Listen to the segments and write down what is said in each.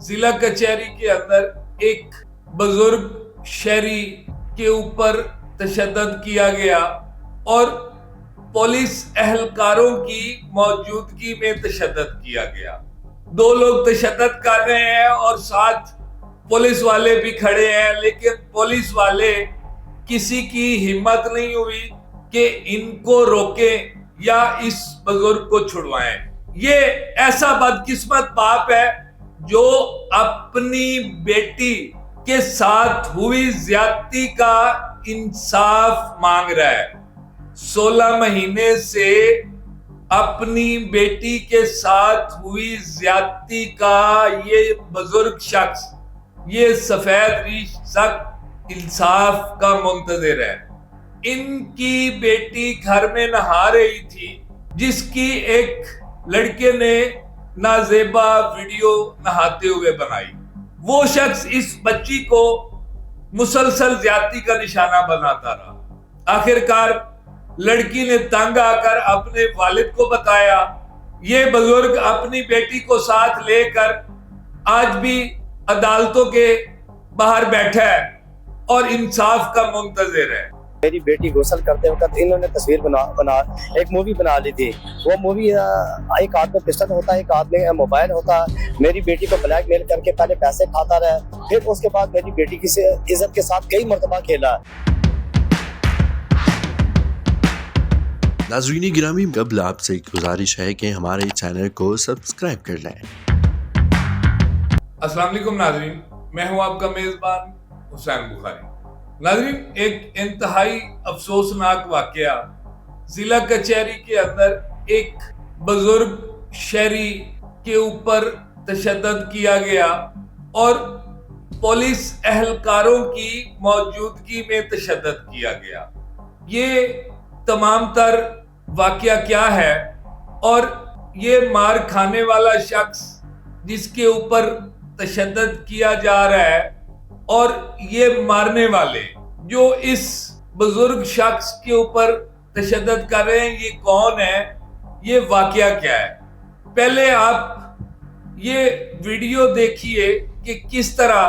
जिला कचहरी के अंदर एक बुजुर्ग शहरी के ऊपर तशद्दुद किया गया और पुलिस एहलकारों की मौजूदगी में तशद्दुद किया गया। दो लोग तशद्दुद कर रहे हैं और साथ पुलिस वाले भी खड़े हैं, लेकिन पुलिस वाले किसी की हिम्मत नहीं हुई कि इनको रोकें या इस बुजुर्ग को छुड़वाएं। ये ऐसा बदकिस्मत बाप है जो अपनी बेटी के साथ हुई ज्यादती का इंसाफ मांग रहा है। 16 महीने से अपनी बेटी के साथ हुई ज्यादती का ये बुजुर्ग शख्स, ये सफेद रीश शख्स इंसाफ का मुंतजिर है। इनकी बेटी घर में नहा रही थी, जिसकी एक लड़के ने नाजेबा वीडियो नहाते हुए बनाई। वो शख्स इस बच्ची को मुसलसल ज्यादती का निशाना बनाता रहा। आखिरकार लड़की ने तंग आकर अपने वालिद को बताया। ये बुजुर्ग अपनी बेटी को साथ लेकर आज भी अदालतों के बाहर बैठा है और इंसाफ का मुंतजिर है। मेरी बेटी गुस्ल करते वक्त इन्होंने तस्वीर बना एक मूवी बना ली थी। वो मूवी एक हाथ में पिस्टल होता है, एक हाथ में मोबाइल होता है। मेरी बेटी को ब्लैकमेल करके पहले पैसे खाता रहा, फिर उसके बाद मेरी बेटी की इज्जत के साथ कई मरतबा खेला। नाज़रीन गिरामी, कबल आपसे एक गुजारिश है कि हमारे चैनल को सब्सक्राइब कर लें। अस्सलाम वालेकुम नाज़रीन, मैं हूं आपका मेज़बान हुसैन बुखारी। नाज़रीन, एक इंतहाई अफसोसनाक वाकया जिला कचहरी के अंदर एक बुजुर्ग शहरी के ऊपर तशद्दुद किया गया और पुलिस एहलकारों की मौजूदगी में तशद्दुद किया गया। ये तमाम तर वाकया क्या है और ये मार खाने वाला शख्स जिसके ऊपर तशद्दुद किया जा रहा है और ये मारने वाले जो इस बुजुर्ग शख्स के ऊपर तशद्दुद कर रहे हैं, ये कौन है, ये वाकया क्या है। पहले आप ये वीडियो देखिए कि किस तरह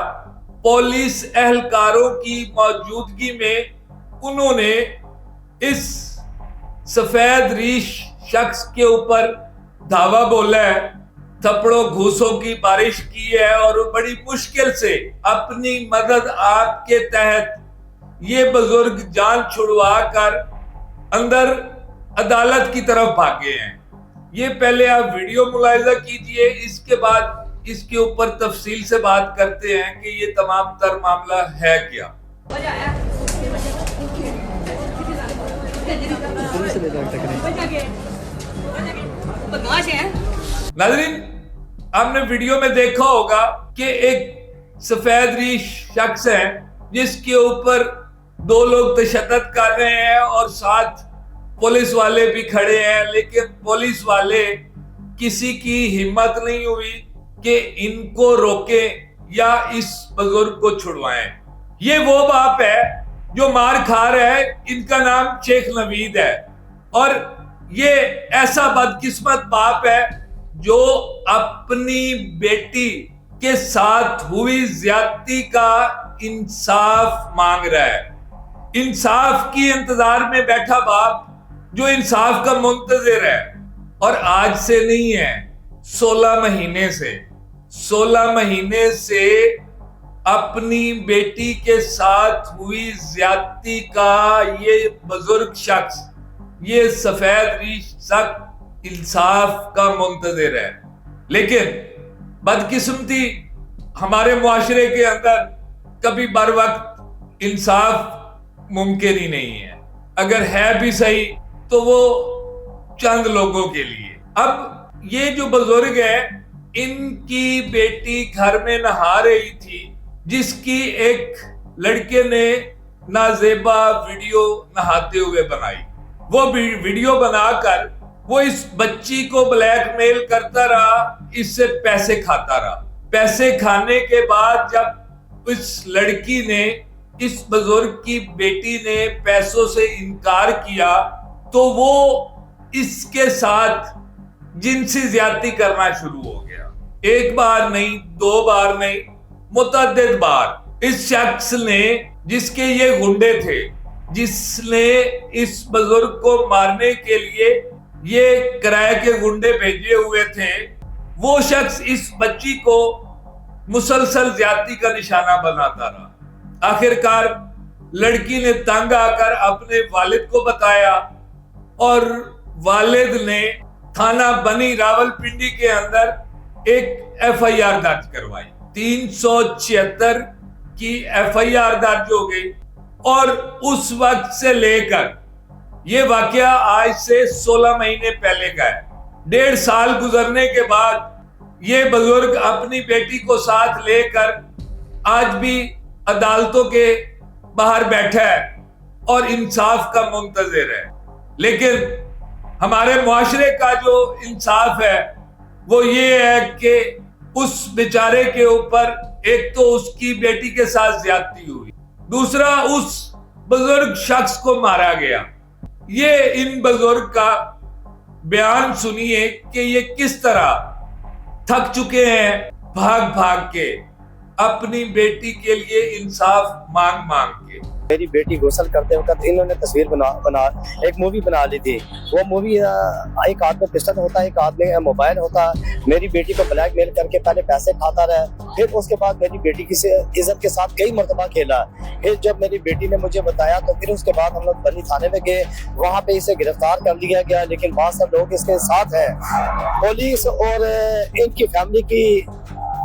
पुलिस एहलकारों की मौजूदगी में उन्होंने इस सफेद रीश शख्स के ऊपर धावा बोला है, थप्पड़ों घूसों की बारिश की है और बड़ी मुश्किल से अपनी मदद आपके तहत ये बुजुर्ग जान छुड़वा कर अंदर अदालत की तरफ भागे हैं। ये पहले आप वीडियो मुलाहिजा कीजिए, इसके बाद इसके ऊपर तफसील से बात करते हैं कि ये तमाम तर मामला है क्या। नाज़रीन, आपने वीडियो में देखा होगा कि एक सफेद रीश शख्स है जिसके ऊपर दो लोग तशद्दुद कर रहे हैं और साथ पुलिस वाले भी खड़े हैं, लेकिन पुलिस वाले किसी की हिम्मत नहीं हुई कि इनको रोकें या इस बुजुर्ग को छुड़वाएं। ये वो बाप है जो मार खा रहा है, इनका नाम शेख नवीद है और ये ऐसा बदकिस्मत बाप है जो अपनी बेटी के साथ हुई ज्यादती का इंसाफ मांग रहा है। इंसाफ की इंतजार में बैठा बाप जो इंसाफ का मुंतजिर है और आज से नहीं है, 16 महीने से अपनी बेटी के साथ हुई ज्यादती का ये बुजुर्ग शख्स, ये सफेद रीश शख्स इंसाफ का मुंतजिर है। लेकिन बदकिस्मती हमारे मुआशरे के अंदर कभी बर वक्त इंसाफ मुमकिन ही नहीं है। अगर है भी सही तो वो चंद लोगों के लिए। अब ये जो बुजुर्ग है, इनकी बेटी घर में नहा रही थी, जिसकी एक लड़के ने नाजेबा वीडियो नहाते हुए बनाई। वो वीडियो बनाकर वो इस बच्ची को ब्लैकमेल करता रहा, इससे पैसे खाता रहा। पैसे खाने के बाद जब इस लड़की ने, इस बुजुर्ग की बेटी ने पैसों से इनकार किया तो वो اس کے ساتھ جنسی زیادتی کرنا شروع ہو گیا. ایک بار نہیں، دو بار نہیں، متعدد بار. اس شخص نے، جس کے یہ گنڈے تھے، جس نے اس بزرگ کو مارنے کے لیے یہ کرائے کے گنڈے بھیجے ہوئے تھے، وہ شخص اس بچی کو مسلسل زیادتی کا نشانہ بناتا رہا. آخرکار لڑکی نے تنگ آ کر اپنے والد کو بتایا اور والد نے تھانہ بنی راولپنڈی کے اندر ایک FIR درج کروائی. 376 کی FIR درج ہو گئی اور اس وقت سے لے کر یہ واقعہ آج سے 16 مہینے پہلے کا ہے. 1.5 سال گزرنے کے بعد یہ بزرگ اپنی بیٹی کو ساتھ لے کر آج بھی عدالتوں کے باہر بیٹھا ہے اور انصاف کا منتظر ہے. لیکن ہمارے معاشرے کا جو انصاف ہے وہ یہ ہے کہ اس بیچارے کے اوپر ایک تو اس کی بیٹی کے ساتھ زیادتی ہوئی، دوسرا اس بزرگ شخص کو مارا گیا. یہ ان بزرگ کا بیان سنیے کہ یہ کس طرح تھک چکے ہیں بھاگ بھاگ کے اپنی بیٹی کے لیے انصاف مانگ مانگ کے. میری بیٹی غسل کرتے وقت انہوں نے تصویر بنا ایک مووی بنا لی تھی. وہ مووی ایک ہاتھ میں پسٹل ہوتا ہے، ایک ہاتھ میں موبائل ہوتا. میری بیٹی کو بلیک میل کر کے پہلے پیسے کھاتا رہا، پھر اس کے بعد میری بیٹی کی عزت کے ساتھ کئی مرتبہ کھیلا. پھر جب میری بیٹی نے مجھے بتایا تو پھر اس کے بعد ہم لوگ بنی تھانے میں گئے، وہاں پہ اسے گرفتار کر لیا گیا. لیکن بعض سب لوگ اس کے ساتھ ہیں. پولیس اور ان کی فیملی کی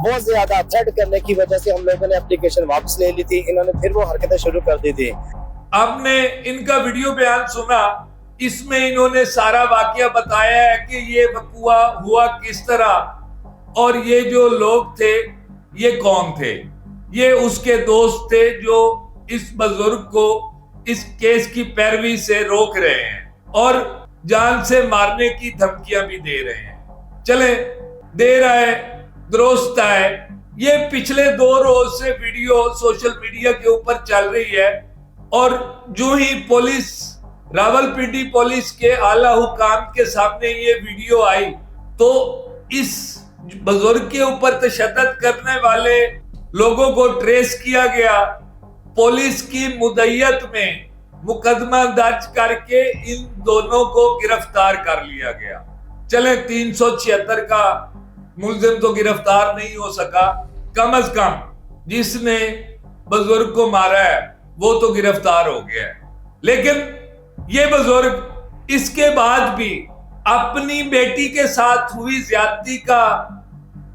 بہت زیادہ تھریٹ کرنے کی وجہ سے ہم لوگوں نے اپلیکیشن واپس لے لی تھی. انہوں نے پھر وہ حرکتیں شروع کر دی تھی. آپ نے ان کا ویڈیو بیان سنا، اس میں انہوں نے سارا واقعہ بتایا ہے کہ یہ وقوع ہوا کس طرح اور یہ جو لوگ تھے یہ کون تھے. یہ اس کے دوست تھے جو اس بزرگ کو اس کیس کی پیروی سے روک رہے ہیں اور جان سے مارنے کی دھمکیاں بھی دے رہے ہیں. چلیں، دیر آئے درست آئے. یہ پچھلے 2 روز سے ویڈیو سوشل میڈیا کے اوپر چل رہی ہے اور جو ہی پولیس، راولپنڈی پولیس کے اعلیٰ حکام کے سامنے یہ ویڈیو آئی تو اس بزرگ کے اوپر تشدد کرنے والے لوگوں کو ٹریس کیا گیا. پولیس کی مدعیت میں مقدمہ درج کر کے ان دونوں کو گرفتار کر لیا گیا. چلیں، 376 کا ملزم تو گرفتار نہیں ہو سکا، کم از کم جس نے بزرگ کو مارا ہے وہ تو گرفتار ہو گیا ہے. لیکن یہ بزرگ اس کے بعد بھی اپنی بیٹی کے ساتھ ہوئی زیادتی کا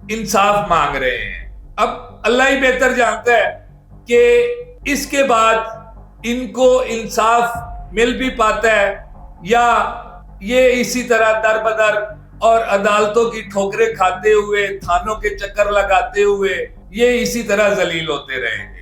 انصاف مانگ رہے ہیں. اب اللہ ہی بہتر جانتا ہے کہ اس کے بعد ان کو انصاف مل بھی پاتا ہے یا یہ اسی طرح در بدر اور عدالتوں کی ٹھوکریں کھاتے ہوئے، تھانوں کے چکر لگاتے ہوئے یہ اسی طرح ذلیل ہوتے رہیں گے.